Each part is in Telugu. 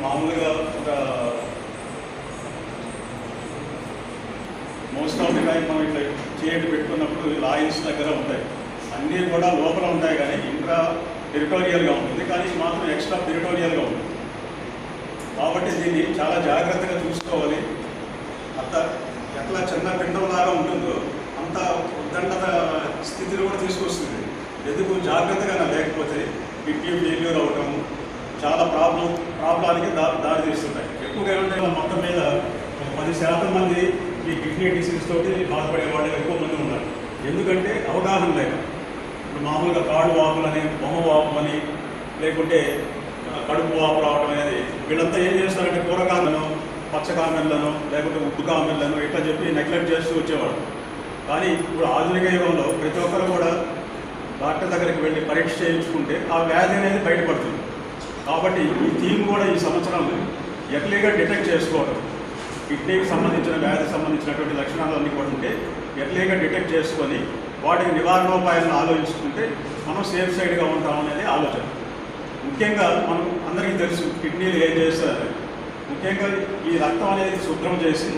మామూలుగా ఒక మోస్ట్ ఆఫ్ ది టైం మనం ఇట్లా చేయటి పెట్టుకున్నప్పుడు లాయిన్స్ దగ్గర ఉంటాయి, అన్నీ కూడా లోపల ఉంటాయి, కానీ ఇంట్రా టెరిటోరియల్గా ఉంటుంది, కానీ ఇది మాత్రం ఎక్స్ట్రా టెరిటోరియల్గా ఉంటుంది. కాబట్టి దీన్ని చాలా జాగ్రత్తగా చూసుకోవాలి. అంత ఎట్లా చిన్న పిండంలాగా ఉంటుందో అంత ఉద్దండత స్థితిలో కూడా తీసుకొస్తుంది. ఎందుకు జాగ్రత్తగా లేకపోతే కిడ్నీ ఫెయిల్యూర్ అవటం చాలా ప్రాబ్లానికి దారి తీస్తుంటాయి. ఎక్కువగా ఏమంటే మొత్తం మీద 10% మంది ఈ కిడ్నీ డిసీజ్ తోటి బాధపడే వాళ్ళు ఎక్కువ మంది ఉన్నారు. ఎందుకంటే అవగాహన లేక ఇప్పుడు మామూలుగా కాడు వాపులని, మొహ వాపు అని, లేకుంటే కడుపు వాపు రావడం అనేది, వీళ్ళంతా ఏం చేస్తారంటే కూరగాయలను, పచ్చకామెళ్లను, లేకుంటే ఉప్పు కామెళ్లను ఇట్లా చెప్పి నెగ్లెక్ట్ చేస్తూ వచ్చేవాడు. కానీ ఇప్పుడు ఆధునిక యుగంలో ప్రతి ఒక్కరు కూడా డాక్టర్ దగ్గరికి వెళ్ళి పరీక్ష చేయించుకుంటే ఆ వ్యాధి అనేది బయటపడుతుంది. కాబట్టి ఈ థీమ్ కూడా ఈ సంవత్సరం ఎర్లీగా డిటెక్ట్ చేసుకోవడం, కిడ్నీకి సంబంధించిన వ్యాధికి సంబంధించినటువంటి లక్షణాలన్నీ కూడా ఉంటే ఎర్లీగా డిటెక్ట్ చేసుకొని వాటికి నివారణోపాయాలను ఆలోచించుకుంటే మనం సేఫ్ సైడ్గా ఉంటామనేది ఆలోచన. ముఖ్యంగా మనం అందరికీ తెలుసు కిడ్నీలు ఏం చేస్తారు. ముఖ్యంగా ఈ రక్తం అనేది శుభ్రం చేసి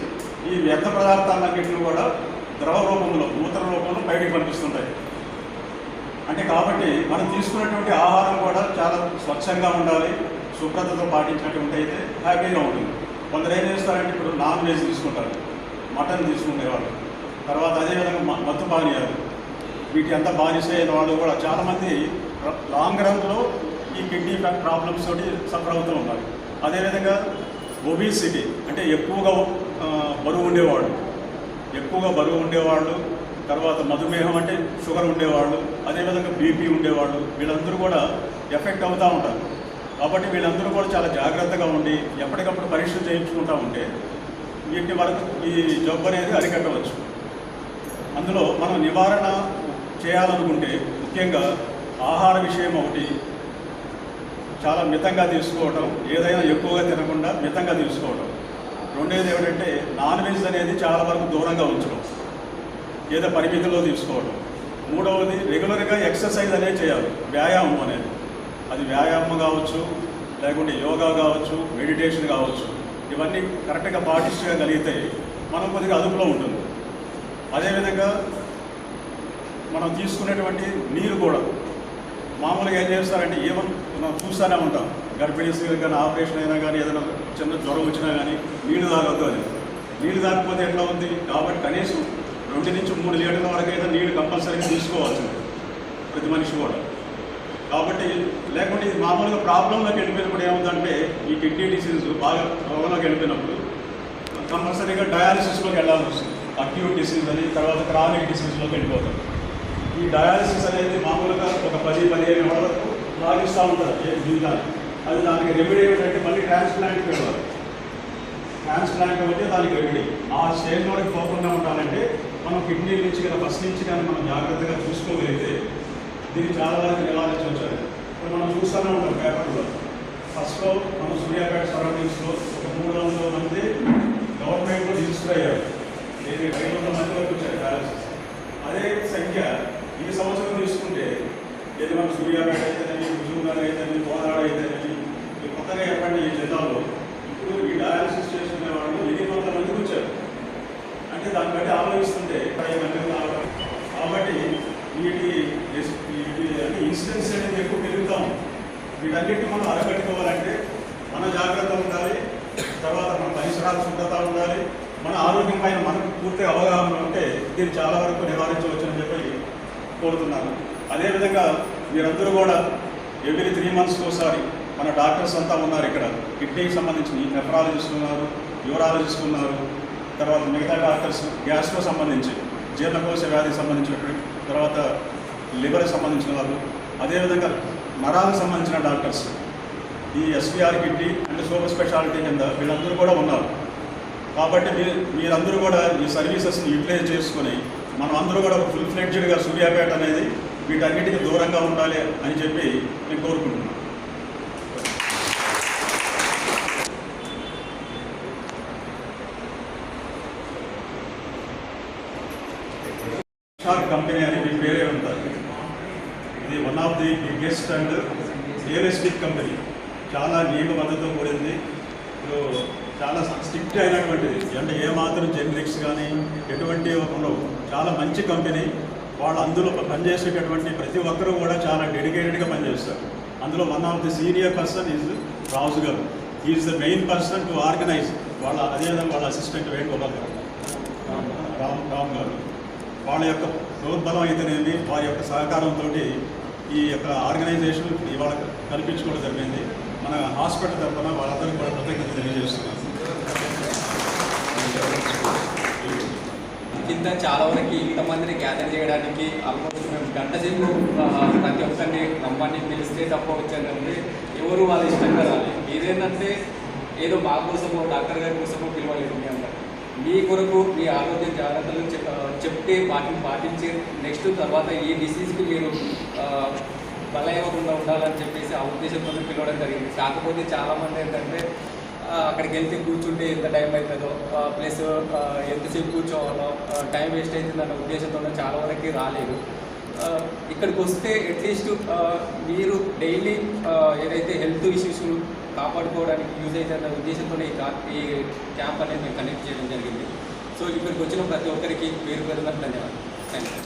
ఈ వ్యర్థ పదార్థాలన్నింటినీ కూడా ద్రవ రూపంలో, మూత్ర రూపంలో బయటకు పంపిస్తుంటాయి. అంటే కాబట్టి మనం తీసుకున్నటువంటి ఆహారం కూడా చాలా స్వచ్ఛంగా ఉండాలి, శుభ్రతతో పాటించినటువంటి అయితే హ్యాపీగా ఉంటుంది. కొందరు ఏం చేస్తారంటే ఇప్పుడు నాన్ వెజ్ తీసుకుంటారు, మటన్ తీసుకునేవాళ్ళు, తర్వాత అదేవిధంగా మత్తు పానీయాలు, వీటి అంతా బానిస అయిన వాళ్ళు కూడా చాలామంది లాంగ్ రన్లో ఈ కిడ్నీ ప్రాబ్లమ్స్ తోటి సఫర్ అవుతూ ఉన్నారు. అదేవిధంగా ఒబిసిటీ అంటే ఎక్కువగా బరువు ఉండేవాళ్ళు, తర్వాత మధుమేహం అంటే షుగర్ ఉండేవాళ్ళు, అదేవిధంగా బీపీ ఉండేవాళ్ళు, వీళ్ళందరూ కూడా ఎఫెక్ట్ అవుతూ ఉంటారు. కాబట్టి వీళ్ళందరూ కూడా చాలా జాగ్రత్తగా ఉండి ఎప్పటికప్పుడు పరీక్షలు చేయించుకుంటూ ఉంటే వీటి వరకు ఈ జబ్బు అనేది అరికట్టవచ్చు. అందులో మనం నివారణ చేయాలనుకుంటే ముఖ్యంగా ఆహార విషయం ఒకటి చాలా మితంగా తీసుకోవటం, ఏదైనా ఎక్కువగా తినకుండా మితంగా తీసుకోవటం. రెండేది ఏమిటంటే నాన్ వెజ్ అనేది చాలా వరకు దూరంగా ఉంచడం, ఏదో పరిమితిలో తీసుకోవడం. మూడవది రెగ్యులర్గా ఎక్సర్సైజ్ అనేది చేయాలి, వ్యాయామం అనేది. అది వ్యాయామం కావచ్చు, లేకుంటే యోగా కావచ్చు, మెడిటేషన్ కావచ్చు, ఇవన్నీ కరెక్ట్గా పాటించగలిగితే మనం కొద్దిగా అదుపులో ఉంటుంది. అదేవిధంగా మనం తీసుకునేటువంటి నీరు కూడా మామూలుగా ఏం చేస్తారంటే మనం చూస్తూనే ఉంటాం, గర్భిణీ స్త్రీలకు కానీ ఆపరేషన్ అయినా కానీ ఏదైనా చిన్న జ్వరం వచ్చినా కానీ నీళ్లు తాగొద్దు అని. నీళ్ళు తాగకపోతే ఎట్లా ఉంది? కాబట్టి కనీసం 2 నుంచి 3 లీటర్ల వరకు అయితే నీళ్ళు కంపల్సరీగా తీసుకోవాల్సింది ప్రతి మనిషి కూడా. కాబట్టి లేకుంటే ఇది మామూలుగా ప్రాబ్లంలోకి వెళ్ళిపోయినప్పుడు ఏముందంటే ఈ కిడ్నీ డిసీజ్ బాగా రోగంలోకి వెళ్ళిపోయినప్పుడు కంపల్సరీగా డయాలసిస్లోకి వెళ్ళాల్సి వస్తుంది. అక్యూట్ డిసీజ్ అని, తర్వాత క్రానిక్ డిసీజ్లోకి వెళ్ళిపోతాం. ఈ డయాలసిస్ అనేది మామూలుగా ఒక 10-15 ఏళ్ళ వరకు లాగిస్తూ ఉంటారు జీవితాన్ని. అది దానికి రెమెడీ ఏమిటంటే మళ్ళీ ట్రాన్స్ప్లాంట్కి వెళ్ళాలి. ట్రాన్స్ప్లాంట్ అంటే దానికి రెమెడీ. ఆ స్టేజ్ వరకు పోకుండా ఉండాలంటే మనం కిడ్నీ నుంచి కానీ ఫస్ట్ నుంచి కానీ మనం జాగ్రత్తగా చూసుకోగలిగితే దీన్ని చాలా వరకు నివారించవచ్చు. ఇప్పుడు మనం చూస్తూనే ఉంటాం పేపర్లో, ఫస్ట్లో మన సూర్యాపేట సరౌండింగ్స్లో ఒక 300 మంది గవర్నమెంట్లో రిజిస్టర్ అయ్యారు. 500 మంది వరకు వచ్చారు డయాలసిస్. అదే సంఖ్య ఈ సంవత్సరం తీసుకుంటే ఏది మన సూర్యాపేట అయితేనేమి, హుజూర్నగర్ అయితేనేమి, కోనాడ అయితేనేమి, ఈ కొత్తగా ఏర్పడిన ఈ జిల్లాలో ఇప్పుడు ఈ డయాలసిస్ చేసుకునే వాళ్ళు 800 మందికి వచ్చారు. అంటే దాన్ని బట్టి ఆలోచిస్తుంటే 10 మంది రావడం. కాబట్టి వీటి ఇన్సిడెన్స్ అనేది ఎక్కువ పెరుగుతాం. వీటన్నిటిని మనం అరగట్టుకోవాలంటే మన జాగ్రత్త ఉండాలి, తర్వాత మన పరిసరాల శుభ్రత ఉండాలి, మన ఆరోగ్యం పైన మనకు పూర్తిగా అవగాహన ఉంటే దీన్ని చాలా వరకు నివారించవచ్చని చెప్పి కోరుతున్నాను. అదేవిధంగా మీరందరూ కూడా ఎవ్రీ 3 months ఒకసారి మన డాక్టర్స్ అంతా ఉన్నారు ఇక్కడ, కిడ్నీకి సంబంధించి నెఫ్రాలజిస్ట్ ఉన్నారు, యూరాలజిస్ట్ ఉన్నారు, తర్వాత మిగతా డాక్టర్స్ గ్యాస్ట్రో సంబంధించి, జీర్ణకోశ వ్యాధికి సంబంధించినటువంటి, తర్వాత లివర్కి సంబంధించిన వాళ్ళు, అదేవిధంగా నరాలకు సంబంధించిన డాక్టర్స్, ఈ SPR kidney and super speciality కింద వీళ్ళందరూ కూడా ఉన్నారు. కాబట్టి మీరందరూ కూడా ఈ సర్వీసెస్ని యూటిలైజ్ చేసుకొని మనం అందరూ కూడా ఫుల్ ఫ్లెడ్జ్డ్గా సూర్యాపేట అనేది వీటన్నిటికీ దూరంగా ఉండాలి అని చెప్పి నేను కోరుకుంటున్నాను. కంపెనీ అని మీ పేరే ఉంటుంది. ఇది one of the biggest and realistic company చాలా నియమబద్ధతో కూడింది. ఇప్పుడు చాలా స్ట్రిక్ట్ అయినటువంటిది, అంటే ఏమాత్రం జెనరిక్స్ కానీ ఎటువంటి ఉండవు. చాలా మంచి కంపెనీ. వాళ్ళు అందులో పనిచేసేటటువంటి ప్రతి ఒక్కరూ కూడా చాలా డెడికేటెడ్గా పనిచేస్తారు. అందులో one of the senior person is Raju garu. Is the main person to organise. అదేవిధంగా వాళ్ళ అసిస్టెంట్ వేణుగోపాల్ గారు, రామ్ గారు. వాళ్ళ యొక్క ప్రోద్బలం అయితేనేమి, వారి యొక్క సహకారంతో ఈ యొక్క ఆర్గనైజేషన్ ఇవాళ కల్పించుకోవడం జరిగింది. మన హాస్పిటల్ తరఫున వాళ్ళందరికీ కూడా కృతజ్ఞతలు తెలియజేస్తున్నాం. కింద చాలా వరకు ఇంతమందిని గ్యాదర్ చేయడానికి ఆల్మోస్ట్ మేము గంట సేపు ప్రతి ఒక్కరిని రమ్మని పిలిస్తే తప్ప వచ్చానంటే ఎవరు వాళ్ళ ఇష్టంగా రాలేదు. మీరేంటంటే ఏదో మా కోసమో డాక్టర్ గారి కోసమో పిలవలేదు. మీ అందరూ మీ కొరకు మీ ఆరోగ్య జాగ్రత్తలు చెప్తే వాటిని పాటించి నెక్స్ట్ తర్వాత ఈ డిసీజ్కి మీరు బలైవ్వకుండా ఉండాలని చెప్పేసి ఆ ఉద్దేశంతో పిలవడం జరిగింది. కాకపోతే చాలామంది ఏంటంటే అక్కడికి వెళ్తే కూర్చుంటే ఎంత టైం అవుతుందో ప్లస్ ఎంతసేపు కూర్చోవాలో టైం వేస్ట్ అవుతుందన్న ఉద్దేశంతో చాలా వరకు రాలేదు. ఇక్కడికి వస్తే అట్లీస్ట్ మీరు డైలీ ఏదైతే హెల్త్ ఇష్యూస్ కాపాడుకోవడానికి యూజ్ అవుతుందన్న ఉద్దేశంతో ఈ క్యాంప్ అనేది మేము కండక్ట్ చేయడం జరిగింది. సో ఇక్కడికి వచ్చిన ప్రతి ఒక్కరికి పేరు ధన్యవాదాలు. Thank you.